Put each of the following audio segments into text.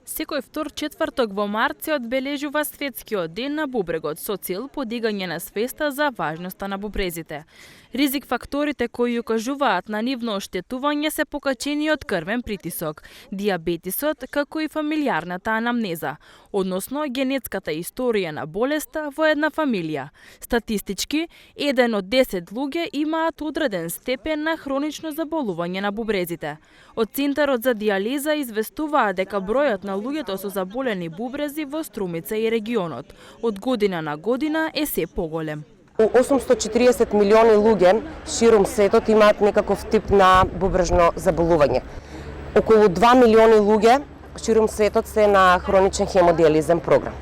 Секој втор четврток во март се одбележува Светскиот ден на бубрегот со цел подигање на свеста за важноста на бубрезите. Ризик факторите кои укажуваат на нивно оштетување се покачениот крвен притисок, дијабетисот, како и фамилијарната анамнеза, односно генетската историја на болеста во една фамилија. Статистички, 1 од 10 луѓе имаат одреден степен на хронично заболување на бубрезите. Од Центарот за дијализа известуваат дека бројот на луѓето со заболени бубрези во Струмица и регионот од година на година е се поголем. 840 милиони луѓе ширум светот имаат некаков тип на бубрежно заболување. Околу 2 милиони луѓе ширум светот се на хроничен хемодиализен програм.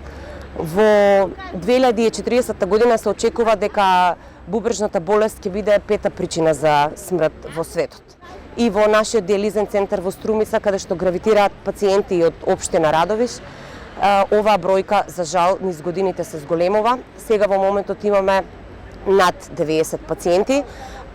Во 2040 година се очекува дека бубрежната болест ќе биде пета причина за смрт во светот. И во нашиот диализен центар во Струмица, каде што гравитираат пациенти од општина Радовиш, оваа бројка, за жал, низ годините се зголемува. Сега во моментот имаме над 90 пациенти,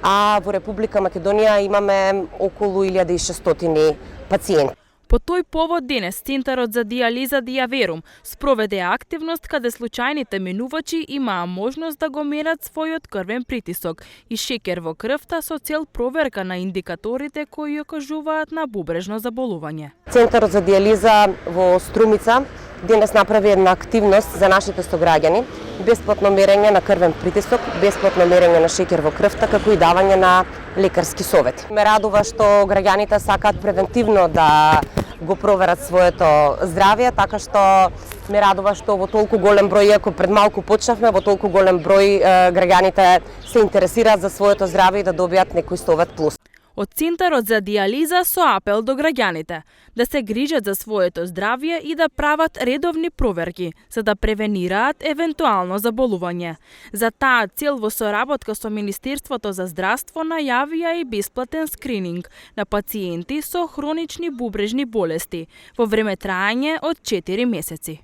а во Република Македонија имаме околу 1600 пациенти. По тој повод денес Центарот за дијализа Дијаверум спроведе активност каде случајните минувачи имаа можност да го мерат својот крвен притисок и шекер во крвта со цел проверка на индикаторите кои окажуваат на бубрежно заболување. Центарот за дијализа во Струмица денес направи една активност за нашите сограѓани, бесплатно мерење на крвен притисок, бесплатно мерење на шекер во крвта, како и давање на лекарски совети. Ме радува што граѓаните сакаат превентивно да го проверат своето здравје, така што ме радува што во толку голем број, иако пред малку почнавме, во толку голем број граѓаните се интересираат за своето здравје и да добијат некој совет плюс. Од Центарот за дијализа со апел до граѓаните да се грижат за своето здравје и да прават редовни проверки за да превенираат евентуално заболување. За таа цел во соработка со Министерството за здравство најавија и бесплатен скрининг на пациенти со хронични бубрежни болести во време траење од 4 месеци.